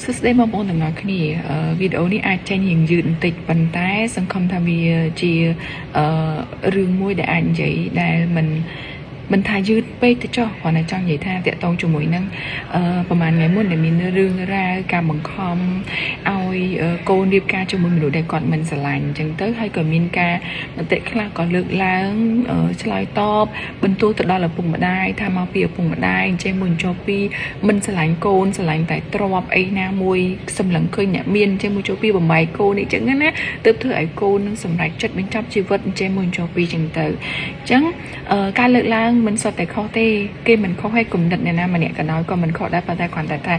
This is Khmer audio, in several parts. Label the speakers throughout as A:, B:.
A: សួស្តីបងប្អូនទាំងអស់គ្នាវីដេអូនេះអាចចេញរៀងយឺតបន្តិចប៉ុន្តែសង្ឃឹមថាវាជារឿងមួយដែលអាចនិយាយដែលមិនថាយឺតពេកទៅចុះគ្រាន់តែចង់និយាយថាតាក់ទងជាមួយនឹងប្រហែលថ្ងៃមុនដែលមានរឿងរ៉ាវការបង្ខំឲ្យកូនរៀបការជាមួយមនុស្សដែលគាត់មិនស្រឡាញ់អញ្ចឹងទៅហើយក៏មានការមតិខ្លះក៏លើកឡើងឆ្លើយតបបន្ទោសទៅដល់ឪពុកម្ដាយថាមកពីឪពុកម្ដាយអញ្ចឹងមួយចូលពីមិនស្រឡាញ់កូនស្រឡាញ់តែទ្របអីណាមួយសម្លឹងឃើញអ្នកមានអញ្ចឹងមួយចូលពីបំបីកូនអីចឹងណាទើបធ្វើឲ្យកូននឹងសម្រេចចិត្តបញ្ចប់ជីវិតអញ្ចឹងមួយចូលពីអញ្ចឹងទៅអញ្ចឹងការលើកឡើងមិនសុទ្ធតែខុសទេគេមិនខុសឲ្យគំនិតអ្នកណាម្នាក់ក៏ដោយក៏មិនខុសដែរប៉ុន្តែគ្រាន់តែថា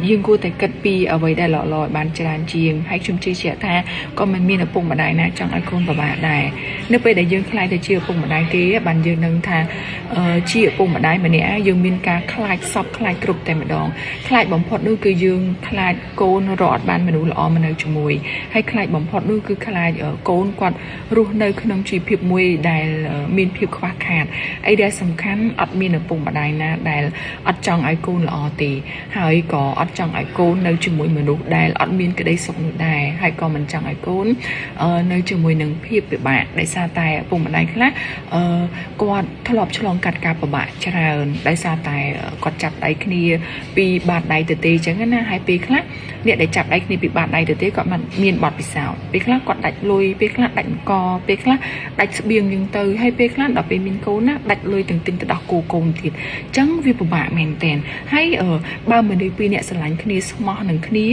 A: យើងគួរតែគិតពីអ្វីដែលល្អៗឲ្យបានច្រើនជាងហើយខ្ញុំជឿជាក់ថាក៏មិនមានឪពុកម្ដាយណាចង់ឲ្យកូនពិបាកដែរនៅពេលដែលយើងខ្លាចទៅជាឪពុកម្ដាយគេបានយើងនឹងថាជាឪពុកម្ដាយម្នាក់យើងមានការខ្លាចសពខ្លាចគ្រប់តែម្ដងខ្លាចបំផុតនោះគឺយើងខ្លាចកូនរកអត់បានមនុស្សល្អមកនៅជាមួយហើយខ្លាចបំផុតនោះគឺខ្លាចកូនគាត់រស់នៅក្នុងជីវភាពមួយដែលមានភាពខ្វះខាតអីដែលសំខាន់អត់មានឪពុកម្ដាយណាដែលអត់ចង់ឲ្យកូនល្អទេហើយក៏អត់ចង់ឲ្យកូននៅជាមួយមនុស្សដែលអត់មានក្តីសុខនោះដែរហើយក៏មិនចង់ឲ្យកូននៅជាមួយនឹងភាពពិបាកដោយសារតែឪពុកម្ដាយខ្លះគាត់ធ្លាប់ឆ្លងកាត់ការពិបាកច្រើនដោយសារតែគាត់ចាប់ដៃគ្នាពីបាតដៃទៅទេអញ្ចឹងណាហើយពេលខ្លះអ្នកដែលចាប់ដៃគ្នាពីបាតដៃទៅទេគាត់មិនមានបទពិសោធន៍ពេលខ្លះគាត់ដាច់លុយពេលខ្លះដាច់អង្គពេលខ្លះដាច់ស្បៀងយើងទៅហើយពេលខ្លះដល់ពេលមានកូនណាដាច់លុយទាំងទិញទៅដោះគោកូនទៀតអញ្ចឹងវាពិបាកមែនតើហើយបើមនុស្សពីរអ្នកស្រឡាញ់គ្នាស្មោះនឹងគ្នា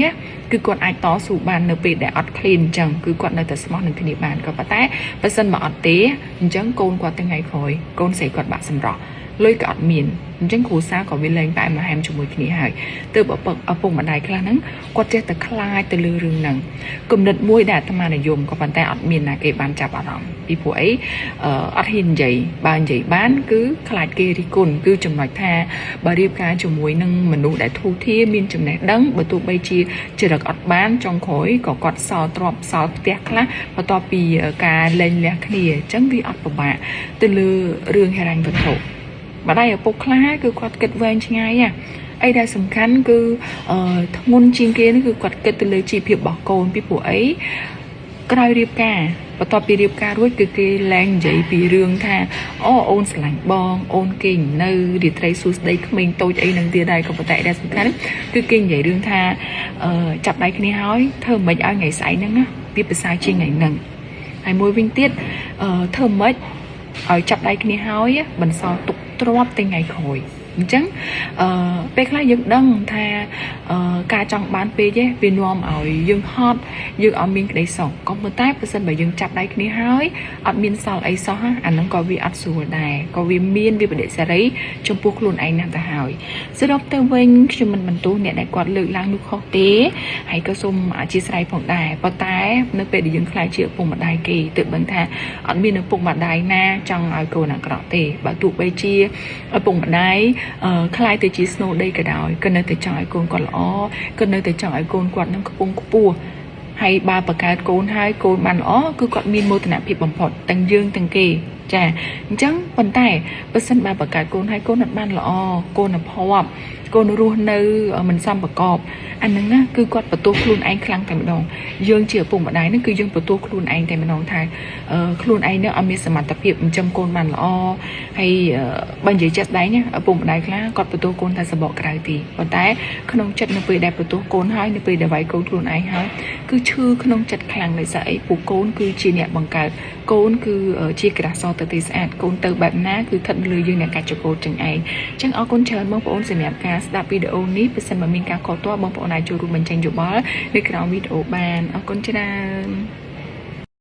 A: គឺគាត់អាចតស៊ូបាននៅពេលដែលអត់ឃ្លានអញ្ចឹងគឺគាត់នៅតែស្មោះនឹងគ្នាបានក៏ប៉ុន្តែបើសិនមកអត់ទេអញ្ចឹងកូនគាត់ថ្ងៃក្រោយកូនស្រីគាត់បាក់សម្រស់លុយក៏អត់មានអញ្ចឹងគ្រួសារក៏វាលែងតែមកហែមជាមួយគ្នាហើយទើបឪពុកម្ដាយខ្លះហ្នឹងគាត់ចេះតែខ្លាចទៅលើរឿងហ្នឹងគំនិតមួយដែលអាត្មានិយមក៏ប៉ុន្តែអត់មានណាគេបានចាប់អារម្មណ៍ពីព្រោះអីអត់ហ៊ាននិយាយបើនិយាយបានគឺខ្លាចគេរិះគន់គឺចំណុចថាបើរៀបការជាមួយនឹងមនុស្សដែលធូរធារមានចំណេះដឹងបើទោះបីជាចរិតអត់បានចុងក្រោយក៏គាត់សល់ទ្រព្យសល់ផ្ទះខ្លះបន្ទាប់ពីការលែងលះគ្នាអញ្ចឹងវាអត់ពិបាកទៅលើរឿងហិរញ្ញវត្ថុម្ដាយឪពុកខ្លះគឺគាត់គិតវែងឆ្ងាយអីដែលសំខាន់គឺធ្ងន់ជាងគេនេះគឺគាត់គិតទៅលើជីវភាពរបស់កូនពីព្រោះអីក្រោយរៀបការបន្ទាប់ពីរៀបការរួចគឺគេលែងនិយាយពីរឿងថាអូនស្រឡាញ់បងអូនគេនៅរាត្រីសួស្ដីក្មេងតូចអីនឹងទៀតដែរក៏ប៉ុន្តែដែលសំខាន់គឺគេនិយាយរឿងថាចាប់ដៃគ្នាហើយធ្វើមិនឲ្យថ្ងៃស្អែកហ្នឹងណាវាប្រសើរជាងថ្ងៃហ្នឹងហើយមួយវិញទៀតធ្វើមិនឲ្យចាប់ដៃគ្នាហើយបន្សល់ទុកទ្រព្យទៅថ្ងៃក្រោយអញ្ចឹងពេលខ្លះយើងដឹងថាការចង់បានពេកវានាំឲ្យយើងហត់យើងអត់មានក្តីសុខក៏ប៉ុន្តែបើសិនបើយើងចាប់ដៃគ្នាហើយអត់មានសល់អីសោះអាហ្នឹងក៏វាអត់ស្រួលដែរក៏វាមានវិបត្តិសេរីចំពោះខ្លួនឯងណាស់ទៅហើយសរុបទៅវិញខ្ញុំមិនបន្ទោសអ្នកដែលគាត់លើកឡើងនោះខុសទេហើយក៏សូមអធិស្ឋានផងដែរប៉ុន្តែនៅពេលដែលយើងខ្លាចជាឪពុកម្ដាយគេទើបដឹងថាអត់មានឪពុកម្ដាយណាចង់ឲ្យកូនអាក្រក់ទេបើទោះបីជាឪពុកម្ដាយខ្លាយទៅជាស្នូលដីក៏ដោយក៏នៅតែចង់ឲ្យកូនគាត់ល្អក៏នៅតែចង់ឲ្យកូនគាត់នឹងខ្ពង់ខ្ពស់ហើយបើបង្កើតកូនហើយកូនបានល្អគឺគាត់មានមោទនភាពបំផុតទាំងយើងទាំងគេចាអញ្ចឹងប៉ុន្តែបើសិនបើបង្កើតកូនហើយកូនអត់បានល្អកូនអភ័ព្វកូនរស់នៅមិនសមប្រកបអាហ្នឹងណាគឺគាត់បន្ទោសខ្លួនឯងខ្លាំងតែម្ដងយើងជាឪពុកម្ដាយហ្នឹងគឺយើងបន្ទោសខ្លួនឯងតែម្ដងថាខ្លួនឯងនឹងអត់មានសមត្ថភាពចិញ្ចឹមកូនបានល្អហើយបើនិយាយចេះស្ដែងណាឪពុកម្ដាយខ្លះគាត់បន្ទោសកូនតែសបកក្រៅទីប៉ុន្តែក្នុងចិត្តនៅពេលដែលបន្ទោសកូនហើយនៅពេលដែលវាយកូនខ្លួនឯងហើយគឺឈឺក្នុងចិត្តខ្លាំងដោយសារអីពួកកូនគឺជាអ្នកបង្កើតកូនគឺជាក្រាស់សទៅទីស្អាតកូនទៅបែបណាគឺស្ថិតលើយើងអ្នកកាច់ចកោតចឹងឯងអញ្ចឹងអរគុណច្រើនបងប្អូនសម្រាប់ការស្ដាប់វីដេអូនេះបើសិនបើមានការខុសទាស់បងប្អូនអាចចូលរួមបញ្ចេញយោបល់នៅក្រោមវីដេអូបានអរគុណច្រើន